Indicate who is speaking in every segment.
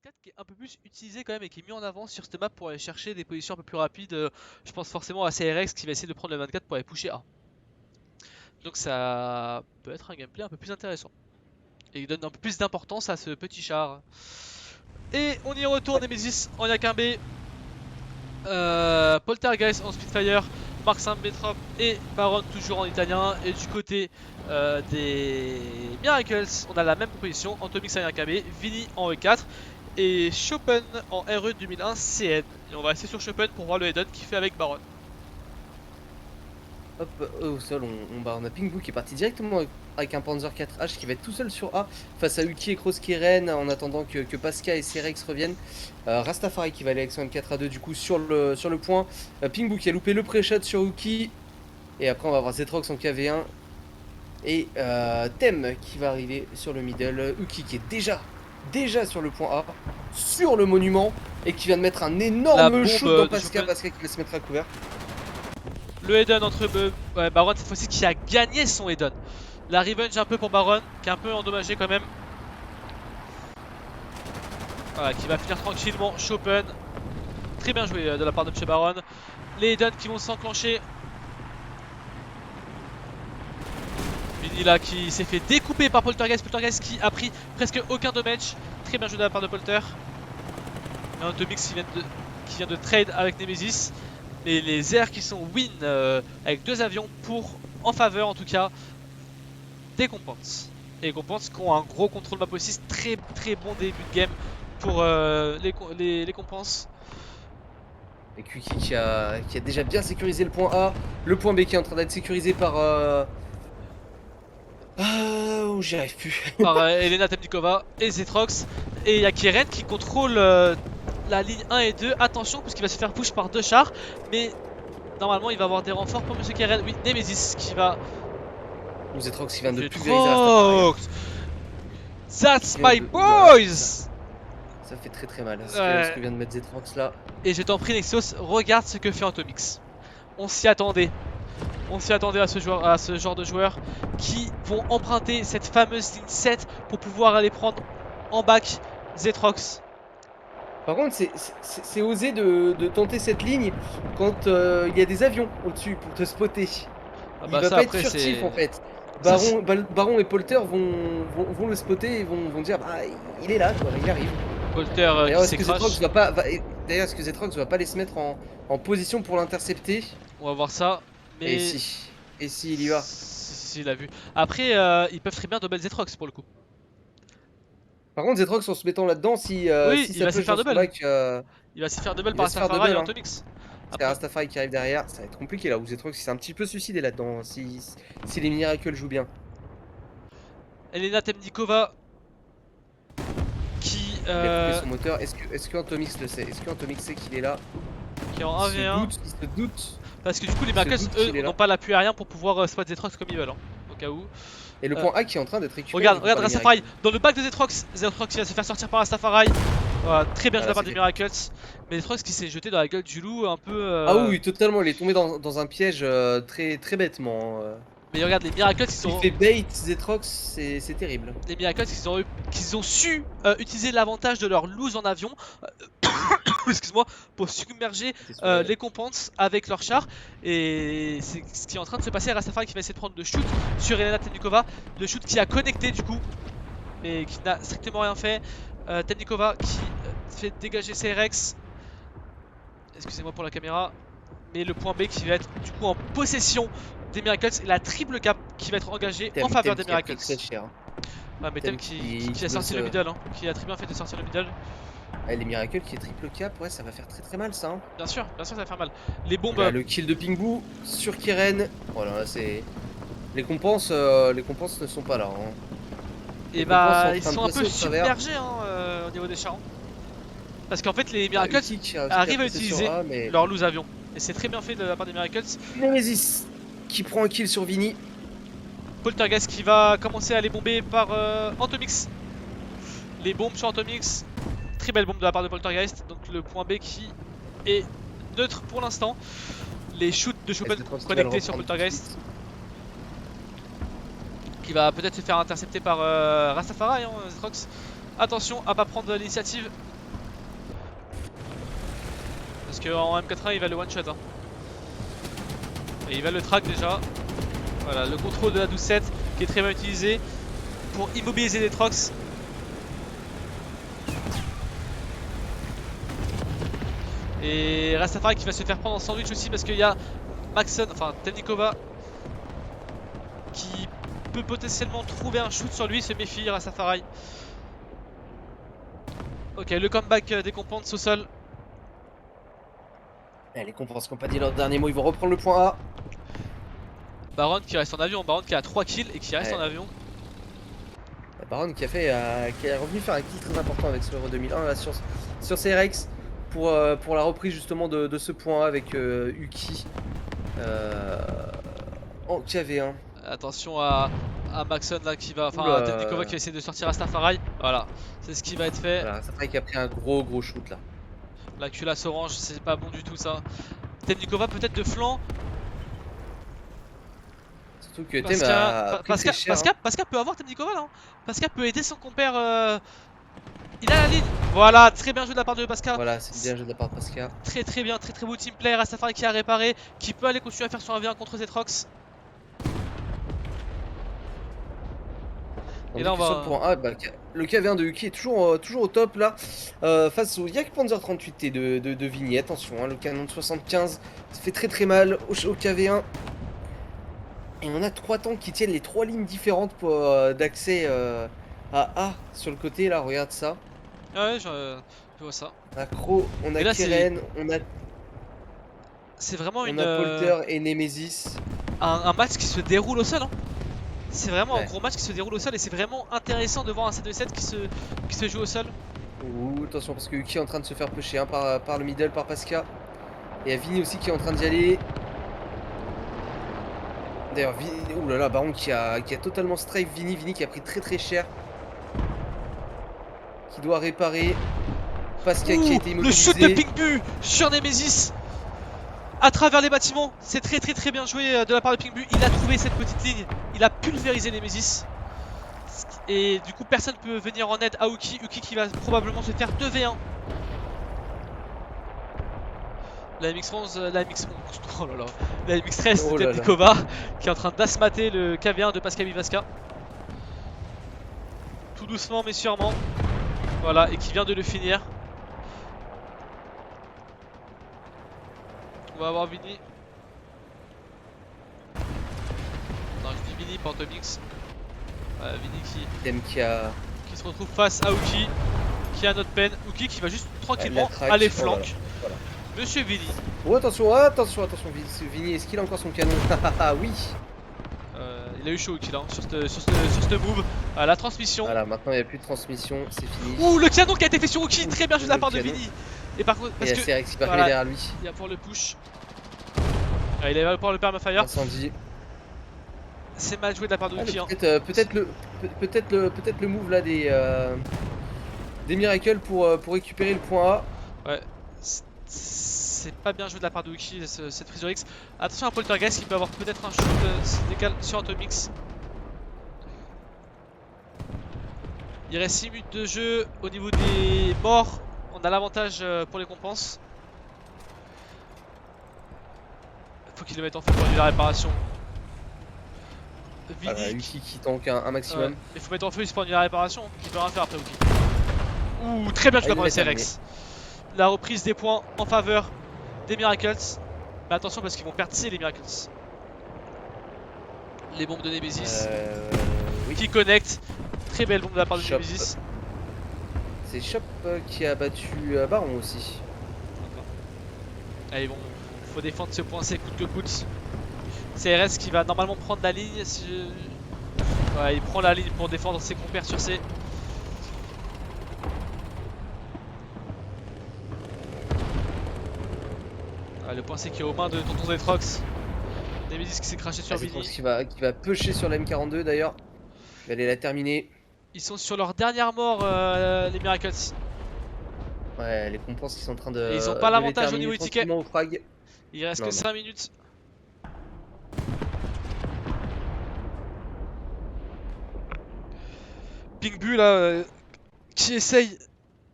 Speaker 1: 24 qui est un peu plus utilisé quand même et qui est mis en avant sur cette map pour aller chercher des positions un peu plus rapides. Je pense forcément à CRX qui va essayer de prendre le 24 pour aller pusher A. Donc ça peut être un gameplay un peu plus intéressant. Et il donne un peu plus d'importance à ce petit char. Et on y retourne, Nemesis en Yakin B. Poltergeist en Spitfire, Mark Betrop et Baron toujours en italien. Et du côté des Miracles, on a la même proposition, Antomix en Yakin B, Vini en E4 et Chopin en RE 2001 CN. Et on va rester sur Chopin pour voir le head-on qu'il fait avec Baron.
Speaker 2: Hop, au sol, on a Pingbu qui est parti directement avec un Panzer 4H qui va être tout seul sur A face à Uki et Krosskeren en attendant que Pascal et Cerex reviennent. Rastafari qui va aller avec son M4A2 du coup sur le point. Pingbu qui a loupé le pré-shot sur Uki. Et après on va avoir Zetrox en KV1. Et Tem qui va arriver sur le middle. Uki qui est déjà sur le point A, sur le monument. Et qui vient de mettre un énorme shoot dans Pascal qui va se mettre à couvert.
Speaker 1: Le head-on entre Baron cette fois-ci qui a gagné son head-on. La revenge un peu pour Baron qui est un peu endommagé quand même. Voilà, qui va finir tranquillement. Chopin. Très bien joué de la part de M. Baron. Les head-on qui vont s'enclencher. Vini là qui s'est fait découper par Poltergeist. Poltergeist qui a pris presque aucun damage. Très bien joué de la part de Polter. Et un Tomix qui vient de trade avec Nemesis. Et les airs qui sont win avec deux avions pour, en faveur en tout cas, des compenses. Et les compenses qui ont un gros contrôle map aussi, très bon début de game pour les compenses.
Speaker 2: Et Kuki qui a déjà bien sécurisé le point A, le point B qui est en train d'être sécurisé par... Oh, j'y arrive plus.
Speaker 1: Par Elena Temnikova et Zetrox. Et il y a Keren qui contrôle la ligne 1 et 2. Attention, puisqu'il va se faire push par deux chars. Mais normalement, il va avoir des renforts pour Monsieur Keren. Oui, Nemesis qui va...
Speaker 2: Zetrox qui vient de pulvériser Rastafari.
Speaker 1: That's my boys!
Speaker 2: Ça fait très mal ce que vient de mettre Zetrox là.
Speaker 1: Et je t'en prie Nexios, regarde ce que fait Antomix. On s'y attendait. On s'y attendait à ce genre de joueurs qui vont emprunter cette fameuse ligne 7 pour pouvoir aller prendre en back Zetrox.
Speaker 2: Par contre, c'est osé de tenter cette ligne quand il y a des avions au-dessus pour te spotter.
Speaker 1: Ah
Speaker 2: bah, il va pas être furtif en fait. Baron et Polter vont le spotter et vont dire bah il est là quoi, il arrive.
Speaker 1: Polter
Speaker 2: D'ailleurs,
Speaker 1: qui
Speaker 2: est-ce que Zetrox va pas aller se mettre en position pour l'intercepter?
Speaker 1: On va voir ça. Mais...
Speaker 2: Et si il y va?
Speaker 1: Si, il a vu. Après, ils peuvent très bien double Zetrox pour le coup.
Speaker 2: Par contre, Zetrox en se mettant là-dedans, si
Speaker 1: il va
Speaker 2: ça
Speaker 1: se faire double.
Speaker 2: back,
Speaker 1: il va se faire double par Rastafari et Antomix.
Speaker 2: C'est Rastafari qui arrive derrière, ça va être compliqué là où Zetrox s'est un petit peu suicidé là-dedans si les Miracles jouent bien.
Speaker 1: Elena Temnikova qui
Speaker 2: Il a coupé son moteur. Est-ce que Antomix le sait? Est-ce que Antomix sait qu'il est là?
Speaker 1: Qui est en 1v1.
Speaker 2: Il se doute.
Speaker 1: Parce que du coup les Miracles eux n'ont pas l'appui aérien pour pouvoir spot Zetrox comme ils veulent, au cas où.
Speaker 2: Et le point A qui est en train d'être récupéré.
Speaker 1: Regarde Rastafari dans le back de Zetrox. Zetrox qui va se faire sortir par Rastafari. Voilà, très bien joué de la part des Miracles. Mais Zetrox qui s'est jeté dans la gueule du loup un peu.
Speaker 2: Ah oui, totalement, il est tombé dans un piège très bêtement.
Speaker 1: Mais regarde les Miracles qui sont...
Speaker 2: Il fait bait Zetrox, c'est terrible.
Speaker 1: Les Miracles qui ont su utiliser l'avantage de leur lose en avion. Excuse-moi, pour submerger les compenses avec leur char. Et c'est ce qui est en train de se passer. Rastafari qui va essayer de prendre le shoot sur Elena Temnikova. Le shoot qui a connecté du coup, mais qui n'a strictement rien fait. Temnikova qui fait dégager CRX. Excusez-moi pour la caméra. Mais le point B qui va être du coup en possession des Miracles. Et la triple cap qui va être engagée en faveur des Miracles. Ah, mais Tem qui a sorti le middle, qui a très bien fait de sortir le middle.
Speaker 2: Les Miracles qui est triple cap, ouais, ça va faire très mal ça.
Speaker 1: Bien sûr, ça va faire mal. Les bombes.
Speaker 2: Là, le kill de Pingbu sur Keren. Voilà, c'est. Les compenses ne sont pas là.
Speaker 1: Et bah, ils sont un peu submergés au niveau des chars. Parce qu'en fait, les Miracles arrivent à utiliser leur loose avion. Et c'est très bien fait de la part des Miracles.
Speaker 2: Nemesis qui prend un kill sur Vini.
Speaker 1: Poltergeist qui va commencer à les bomber par Antomix. Les bombes sur Antomix. Très belle bombe de la part de Poltergeist. Donc le point B qui est neutre pour l'instant. Les shoots de Chopin connectés sur Poltergeist. Qui va peut-être se faire intercepter par Rastafari, Zetrox. Attention à pas prendre l'initiative parce qu'en M80 il va le one shot. Hein. Et il va le track déjà. Voilà, le contrôle de la 12-7 qui est très bien utilisé pour immobiliser les Trox. Et Rastafari qui va se faire prendre en sandwich aussi parce qu'il y a Maxon, enfin Temnikova qui peut potentiellement trouver un shoot sur lui, se méfie Rastafari. Ok, le comeback des Compands au sol.
Speaker 2: Les Compands qui n'ont pas dit leur dernier mot, ils vont reprendre le point A.
Speaker 1: Baron qui reste en avion, Baron qui a 3 kills et qui reste en avion.
Speaker 2: Baron qui est revenu faire un kill très important avec ce Euro 2001 là, sur CRX pour la reprise justement de ce point A avec Uki en KV1.
Speaker 1: Attention à Maxon là qui va, enfin Temnikova qui va essayer de sortir Rastafari. Voilà, c'est ce qui va être fait.
Speaker 2: Voilà, Rastafari qui a pris un gros shoot là.
Speaker 1: La culasse orange, c'est pas bon du tout ça. Temnikova peut-être de flanc.
Speaker 2: Surtout que Tem a pris très cher.
Speaker 1: Pascal peut avoir Temnikova là. Pascal peut aider son compère. Il a la ligne. Voilà, très bien joué de la part de Pascal.
Speaker 2: Voilà, c'est bien joué de la part de Pascal.
Speaker 1: Très bien, très beau team play. Rastafari qui a réparé, qui peut aller continuer à faire son 1v1 contre Zetrox.
Speaker 2: Et là on va... le KV1 de Uki est toujours au top là, face au Yak Panzer 38 et de Vigny. Attention, hein, le canon de 75 ça fait très mal au KV1. Et on a 3 tanks qui tiennent les 3 lignes différentes d'accès à A sur le côté là, regarde ça.
Speaker 1: Ouais, je vois ça.
Speaker 2: On a Crow, on a Keren, on a...
Speaker 1: C'est vraiment
Speaker 2: on a Polter et Nemesis.
Speaker 1: Un match qui se déroule au sol hein. C'est vraiment un gros match qui se déroule au sol et c'est vraiment intéressant de voir un 7-2-7 qui se joue au sol.
Speaker 2: Ouh, attention parce que Uki est en train de se faire pusher hein, par le middle, par Pascal. Et il y a Vinny aussi qui est en train d'y aller. D'ailleurs, ouh là là, Baron qui a totalement strafe Vinny qui a pris très cher. Qui doit réparer. Pascal qui a été immobilisé.
Speaker 1: Le shoot de Pinkbu sur Nemesis à travers les bâtiments, c'est très bien joué de la part de Pinkbu. Il a trouvé cette petite ligne, il a pulvérisé Nemesis. Et du coup personne peut venir en aide à Uki. Uki qui va probablement se faire 2v1. La MX-11, la MX... Oh là là, la MX-13 de Temnikova qui est en train d'asmater le KV1 de Pascal Vivaska. Tout doucement mais sûrement. Voilà, et qui vient de le finir. On va avoir Vinny. Non, je dis Vinny, pas Antomix. Vinny qui se retrouve face à Uki, qui a notre peine. Uki qui va juste tranquillement aller flank. Voilà. Monsieur Vinny.
Speaker 2: Oh, attention, Vinny, est-ce qu'il a encore son canon? Ah oui.
Speaker 1: Il a eu chaud Uki là, sur ce move. La transmission.
Speaker 2: Voilà, maintenant il n'y a plus de transmission, c'est fini.
Speaker 1: Ouh, le canon qui a été fait sur Uki, très bien joué de la part de Vinny. Et par contre, parce que
Speaker 2: CRX qui part derrière lui.
Speaker 1: Il va pour le push. Il va pour le permafire.
Speaker 2: Incendie.
Speaker 1: C'est mal joué de la part de Uki.
Speaker 2: Peut-être le move là des Miracles pour récupérer le point
Speaker 1: A. Ouais. C'est pas bien joué de la part de Uki cette prise de X. Attention à Poltergeist qui peut avoir peut-être un shoot décal sur Atomix. Il reste 6 minutes de jeu. Au niveau des morts, on a l'avantage pour les compenses. Faut qu'il le mette en feu pour annuler la réparation.
Speaker 2: Vinny Uki qui tank un maximum.
Speaker 1: Il faut mettre en feu pour annuler la réparation. Il peut rien faire après Uki. Ouh, très bien joué par le CRX. La reprise des points en faveur des Miracles. Mais attention parce qu'ils vont perdre les Miracles. Les bombes de Nemesis qui connectent. Très belle bombe de la part de Nemesis.
Speaker 2: C'est Chop qui a battu Baron aussi.
Speaker 1: Allez bon, faut défendre ce point C coûte que coûte. CRS qui va normalement prendre la ligne. Ouais, il prend la ligne pour défendre ses compères sur C. Le point C qui est aux mains de Tonton Zetrox. Nemesis qui s'est craché sur Vinny.
Speaker 2: Qui va pusher sur la M42 d'ailleurs. Il va aller la terminer.
Speaker 1: Ils sont sur leur dernière mort, les Miracles.
Speaker 2: Ouais, les compenses qui sont en train de.
Speaker 1: Et ils ont pas l'avantage au niveau du ticket. Il reste que 5 minutes. Pinkbu là qui essaye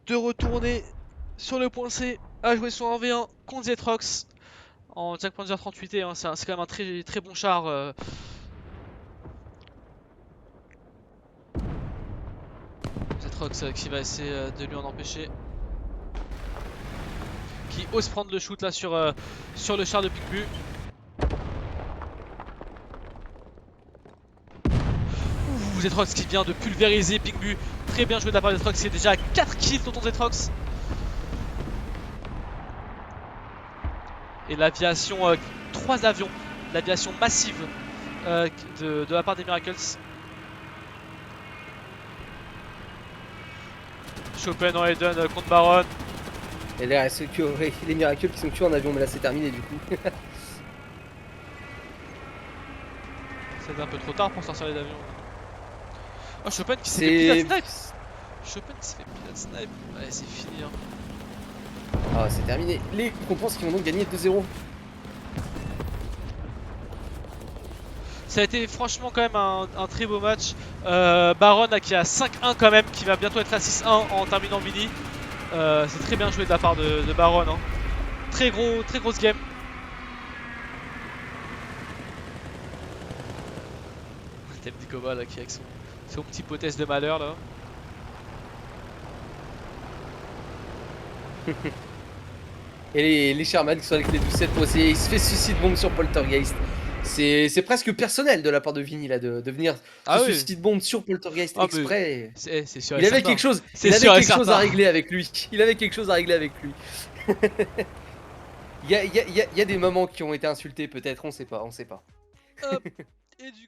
Speaker 1: de retourner sur le point C. a joué son 1v1 contre Zetrox en Jack Panzer 38 et hein, c'est quand même un très, très bon char. Zetrox qui va essayer de lui en empêcher. Qui ose prendre le shoot là sur le char de Pingbu. Zetrox qui vient de pulvériser Pingbu. Très bien joué de la part de Zetrox, qui est déjà à 4 kills tonton Zetrox. Et l'aviation, 3 avions, l'aviation massive de la part des Miracles. Chopin en Eden contre Baron.
Speaker 2: Et là, les Miracles qui sont tués en avion, mais là c'est terminé du coup.
Speaker 1: C'est un peu trop tard pour sortir les avions. Oh, Chopin qui s'est fait pilot snipe. Chopin qui s'est fait pilot snipe. Ouais, c'est fini. Hein.
Speaker 2: Ah, c'est terminé. Les récompenses qui vont donc gagner 2-0.
Speaker 1: Ça a été franchement quand même un très beau match. Baron qui a 5-1 quand même, qui va bientôt être à 6-1 en terminant mini. C'est très bien joué de la part de Baron. Hein. Très grosse game. Thème Dikova là qui avec son petit potesse de malheur là.
Speaker 2: Et les Sherman qui sont avec les 12-7 posés, il se fait suicide bombe sur Poltergeist. C'est presque personnel de la part de Vinny là de venir suicide bombe sur Poltergeist exprès.
Speaker 1: C'est sûr.
Speaker 2: Il avait quelque chose, à régler avec lui. Il avait quelque chose à régler avec lui. Il y a des moments qui ont été insultés peut-être, on sait pas.
Speaker 1: Et du